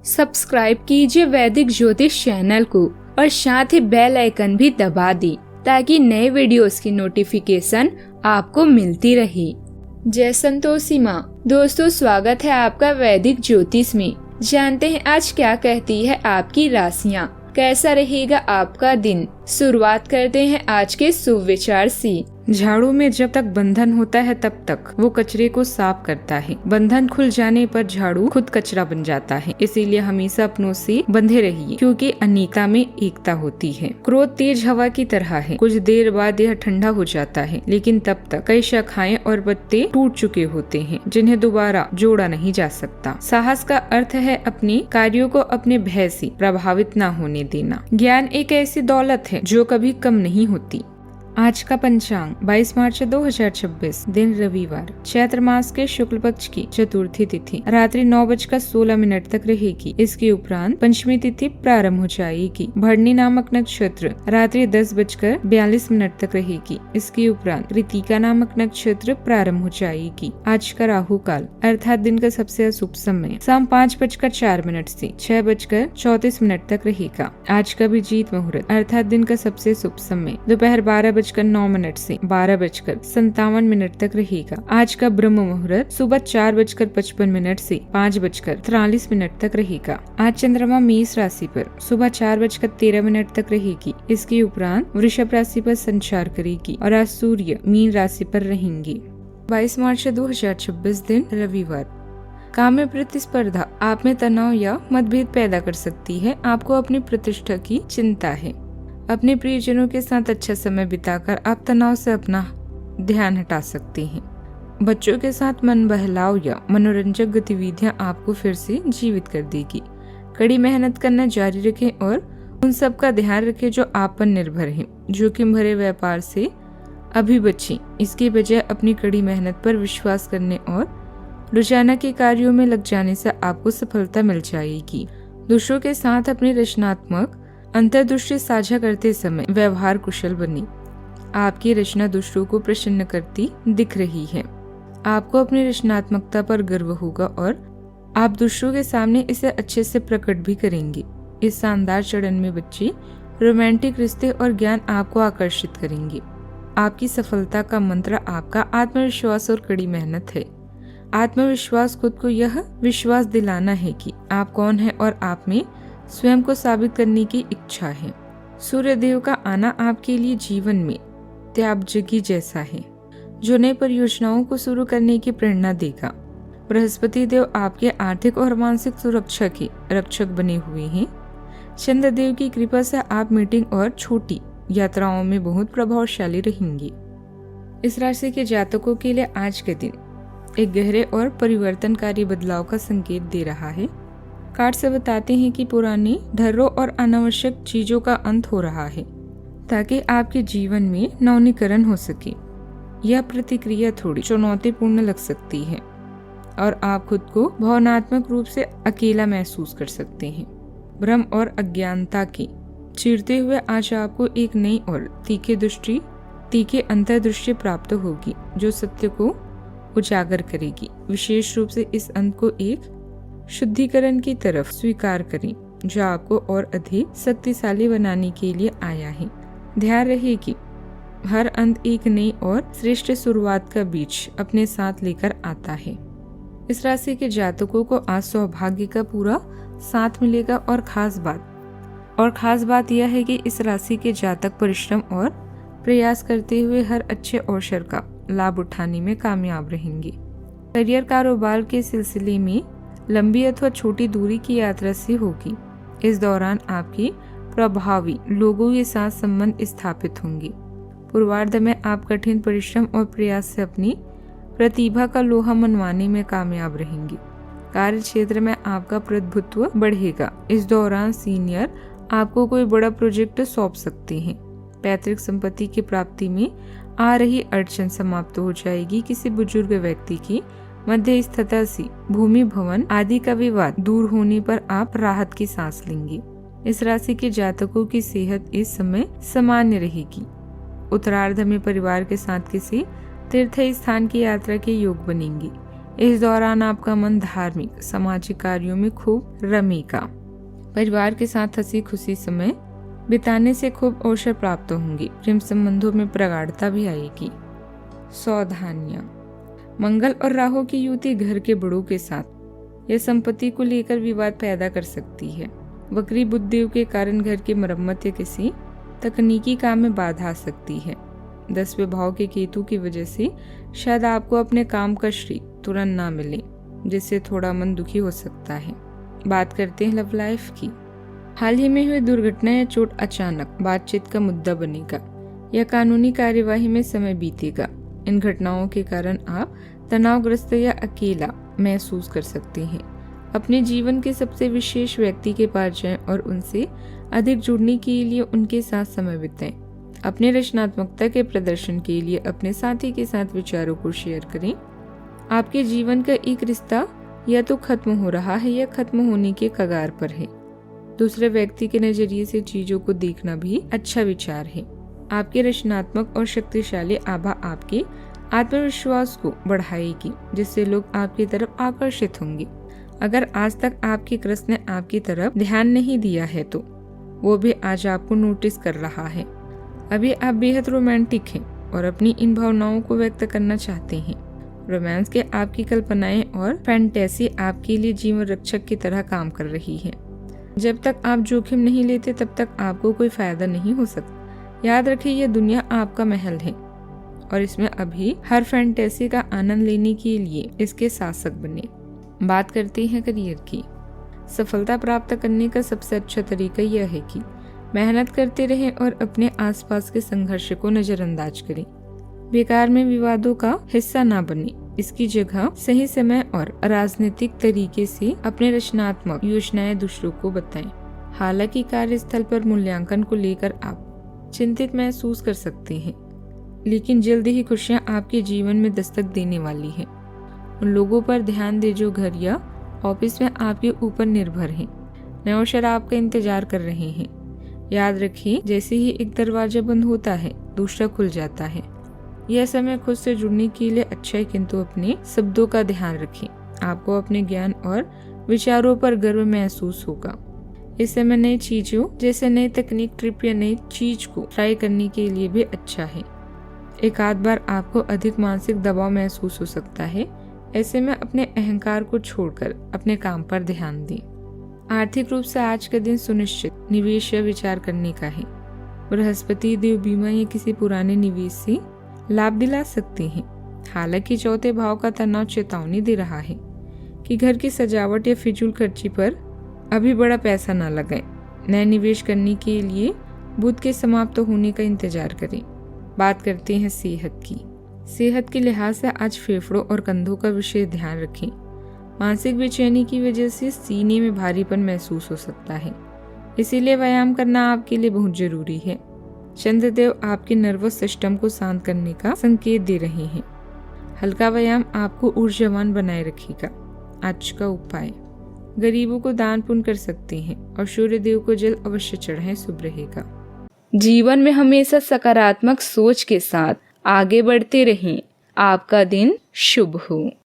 Subscribe कीजिए वैदिक ज्योतिष चैनल को और साथ ही बेल आइकन भी दबा दी ताकि नए वीडियोस की नोटिफिकेशन आपको मिलती रहे। जय संतोषी माँ। दोस्तों, स्वागत है आपका वैदिक ज्योतिष में। जानते हैं आज क्या कहती है आपकी राशियाँ, कैसा रहेगा आपका दिन। शुरुआत करते हैं आज के शुभ विचार से। झाड़ू में जब तक बंधन होता है तब तक वो कचरे को साफ करता है। बंधन खुल जाने पर झाड़ू खुद कचरा बन जाता है। इसीलिए हमेशा अपनों से बंधे रहिए, क्योंकि अनेकता में एकता होती है। क्रोध तेज हवा की तरह है, कुछ देर बाद यह ठंडा हो जाता है, लेकिन तब तक कई शाखाएं और पत्ते टूट चुके होते हैं जिन्हें दोबारा जोड़ा नहीं जा सकता। साहस का अर्थ है अपने कार्यों को अपने भय से प्रभावित न होने देना। ज्ञान एक ऐसी दौलत है जो कभी कम नहीं होती। आज का पंचांग 22 मार्च 2026, दिन रविवार, चैत्र मास के शुक्ल पक्ष की चतुर्थी तिथि रात्रि 9:16 तक रहेगी। इसके उपरांत पंचमी तिथि प्रारंभ हो जाएगी। भरणी नामक नक्षत्र रात्रि 10:42 तक रहेगी। इसके उपरांत कृतिका नामक नक्षत्र प्रारंभ हो जाएगी। आज का राहु काल अर्थात दिन का सबसे अशुभ समय शाम 5:04 से 6:34 तक रहेगा। आज का अभिजीत मुहूर्त अर्थात दिन का सबसे शुभ समय दोपहर 12:09 से 12:57 तक रहेगा। आज का ब्रह्म मुहूर्त सुबह 4:55 से 5:43 तक रहेगा। आज चंद्रमा मेष राशि पर सुबह 4:13 तक रहेगी। इसके उपरांत वृषभ राशि पर संचार करेगी और आज सूर्य मीन राशि पर रहेंगे। 22 मार्च 2026, दिन रविवार। काम में प्रतिस्पर्धा आप में तनाव या मतभेद पैदा कर सकती है। आपको अपनी प्रतिष्ठा की चिंता है। अपने प्रियजनों के साथ अच्छा समय बिताकर आप तनाव से अपना ध्यान हटा सकते हैं। बच्चों के साथ मन बहलाव या मनोरंजक गतिविधियां आपको फिर से जीवित कर देगी। कड़ी मेहनत करना जारी रखें और उन सब का ध्यान रखें जो आप पर निर्भर हैं। जोखिम भरे व्यापार से अभी बचें। इसके बजाय अपनी कड़ी मेहनत पर विश्वास करने और रोजाना के कार्यों में लग जाने से आपको सफलता मिल जाएगी। दूसरों के साथ अपनी रचनात्मक अंतर्दृष्टि साझा करते समय व्यवहार कुशल बनी। आपकी रचना दूसरों को प्रसन्न करती दिख रही है। आपको अपनी रचनात्मकता पर गर्व होगा और आप दूसरों के सामने इसे अच्छे से प्रकट भी करेंगे। इस शानदार चरण में बच्चे रोमांटिक रिश्ते और ज्ञान आपको आकर्षित करेंगे। आपकी सफलता का मंत्र आपका आत्मविश्वास और कड़ी मेहनत है। आत्मविश्वास खुद को यह विश्वास दिलाना है कि आप कौन हैं और आप में स्वयं को साबित करने की इच्छा है। सूर्य देव का आना आपके लिए जीवन में त्यागजगी जैसा है, जो नई परियोजनाओं को शुरू करने की प्रेरणा देगा। बृहस्पति देव आपके आर्थिक और मानसिक सुरक्षा के रक्षक बने हुए हैं। चंद्र देव की कृपा से आप मीटिंग और छोटी यात्राओं में बहुत प्रभावशाली रहेंगे। इस राशि के जातकों के लिए आज के दिन एक गहरे और परिवर्तनकारी बदलाव का संकेत दे रहा है। कार्ड से बताते हैं कि पुरानी डरों और अनावश्यक चीजों का अंत हो रहा है ताकि आपके जीवन में नवीनीकरण हो सके। यह प्रतिक्रिया थोड़ी चुनौतीपूर्ण लग सकती है और आप खुद को भावनात्मक रूप से अकेला महसूस कर सकते हैं। भ्रम और अज्ञानता की चीरते हुए आज आपको एक नई और तीखे अंतर्दृष्टि प्राप्त होगी जो सत्य को उजागर करेगी। विशेष रूप से इस अंत को एक शुद्धिकरण की तरफ स्वीकार करें जो आपको और अधिक शक्तिशाली बनाने के लिए आया है। ध्यान रहे कि हर अंत एक नई और श्रेष्ठ शुरुआत का बीज अपने साथ लेकर आता है। इस राशि के जातकों को आज सौभाग्य का पूरा साथ मिलेगा और खास बात यह है कि इस राशि के जातक परिश्रम और प्रयास करते हुए हर अच्छे अवसर का लाभ उठाने में कामयाब रहेंगे। करियर कारोबार के सिलसिले में लंबी अथवा छोटी दूरी की यात्रा से होगी। इस दौरान आपके प्रभावी लोगों के साथ संबंध स्थापित होंगे। पूर्वार्ध में आप कठिन परिश्रम और प्रयास से अपनी प्रतिभा का लोहा मनवाने में कामयाब रहेंगे। कार्य क्षेत्र में आपका प्रभुत्व बढ़ेगा। इस दौरान सीनियर आपको कोई बड़ा प्रोजेक्ट सौंप सकते हैं। पैतृक संपत्ति की प्राप्ति में आ रही अड़चन समाप्त हो जाएगी। किसी बुजुर्ग व्यक्ति की मध्यस्थता से भूमि भवन आदि का विवाद दूर होने पर आप राहत की सांस लेंगे। इस राशि के जातकों की सेहत इस समय सामान्य रहेगी। उत्तरार्ध में परिवार के साथ किसी तीर्थ स्थान की यात्रा के योग बनेंगे। इस दौरान आपका मन धार्मिक सामाजिक कार्यों में खूब रमेगा। परिवार के साथ हंसी खुशी समय बिताने से खूब अवसर प्राप्त होंगी। प्रेम संबंधों में प्रगाढ़ता भी आएगी। सावधानियां, मंगल और राहु की युति घर के बड़ों के साथ या संपत्ति को लेकर विवाद पैदा कर सकती है। वक्री बुद्धि के कारण घर की मरम्मत या किसी तकनीकी काम में बाधा आ सकती है। 10वें भाव के केतु की वजह से शायद आपको अपने काम का श्रेय तुरंत ना मिले, जिससे थोड़ा मन दुखी हो सकता है। बात करते हैं लव लाइफ की। हाल ही में हुई दुर्घटना या चोट अचानक बातचीत का मुद्दा बनेगा या कानूनी कार्यवाही में समय बीतेगा। इन घटनाओं के कारण आप तनावग्रस्त या अकेला महसूस कर सकते हैं। अपने जीवन के सबसे विशेष व्यक्ति के पास जाएं और उनसे अधिक जुड़ने के लिए उनके साथ समय बिताएं। अपने रचनात्मकता के प्रदर्शन के लिए अपने साथी के साथ विचारों को शेयर करें। आपके जीवन का एक रिश्ता या तो खत्म हो रहा है या खत्म होने के कगार पर है। दूसरे व्यक्ति के नजरिए से चीजों को देखना भी अच्छा विचार है। आपके रचनात्मक और शक्तिशाली आभा आपके आत्मविश्वास को बढ़ाएगी, जिससे लोग आपकी तरफ आकर्षित होंगे। अगर आज तक आपके क्रश ने आपकी तरफ ध्यान नहीं दिया है तो वो भी आज आपको नोटिस कर रहा है। अभी आप बेहद रोमांटिक हैं और अपनी इन भावनाओं को व्यक्त करना चाहते हैं। रोमांस के आपकी कल्पनाएं और फैंटेसी आपके लिए जीवन रक्षक की तरह काम कर रही है। जब तक आप जोखिम नहीं लेते तब तक आपको कोई फायदा नहीं हो सकता। याद रखिए, यह दुनिया आपका महल है और इसमें अभी हर फैंटेसी का आनंद लेने के लिए इसके शासक बने। बात करते हैं करियर की। सफलता प्राप्त करने का सबसे अच्छा तरीका यह है कि मेहनत करते रहें और अपने आसपास के संघर्ष को नजरअंदाज करें। बेकार में विवादों का हिस्सा ना बने। इसकी जगह सही समय और राजनीतिक तरीके से अपने रचनात्मक योजनाएं दूसरों को बताएं। हालांकि कार्यस्थल पर मूल्यांकन को लेकर आप चिंतित महसूस कर सकते हैं, लेकिन जल्द ही खुशियां आपके जीवन में दस्तक देने वाली है। उन लोगों पर ध्यान दें जो घर या ऑफिस में आपके ऊपर निर्भर हैं। नए अवसर आपका इंतजार कर रहे हैं। याद रखिए, जैसे ही एक दरवाजा बंद होता है दूसरा खुल जाता है। यह समय खुद से जुड़ने के लिए अच्छा है, किंतु अपने शब्दों का ध्यान रखें। आपको अपने ज्ञान और विचारों पर गर्व महसूस होगा। इस समय नई चीजों जैसे नई तकनीक, ट्रिप या नई चीज को ट्राई करने के लिए भी अच्छा है। एक आध बार आपको अधिक मानसिक दबाव महसूस हो सकता है। ऐसे में अपने अहंकार को छोड़कर अपने काम पर ध्यान दें। आर्थिक रूप से आज का दिन सुनिश्चित निवेश या विचार करने का है। बृहस्पति देव बीमा या किसी पुराने निवेश से लाभ दिला सकते हैं। हालांकि चौथे भाव का तनाव चेतावनी दे रहा है कि घर की सजावट या फिजूल खर्ची पर अभी बड़ा पैसा न लगाएं। नए निवेश करने के लिए बुध के समाप्त होने का इंतजार करें। बात करते हैं सेहत की। सेहत के लिहाज से आज फेफड़ों और कंधों का विशेष ध्यान रखें। मानसिक बेचैनी की वजह से सीने में भारीपन महसूस हो सकता है, इसीलिए व्यायाम करना आपके लिए बहुत जरूरी है। चंद्रदेव आपके नर्वस सिस्टम को शांत करने का संकेत दे रहे हैं। हल्का व्यायाम आपको ऊर्जावान बनाए रखेगा। आज का उपाय, गरीबों को दान पुण्य कर सकते हैं और सूर्य देव को जल अवश्य चढ़ाएं, शुभ रहेगा। जीवन में हमेशा सकारात्मक सोच के साथ आगे बढ़ते रहें। आपका दिन शुभ हो।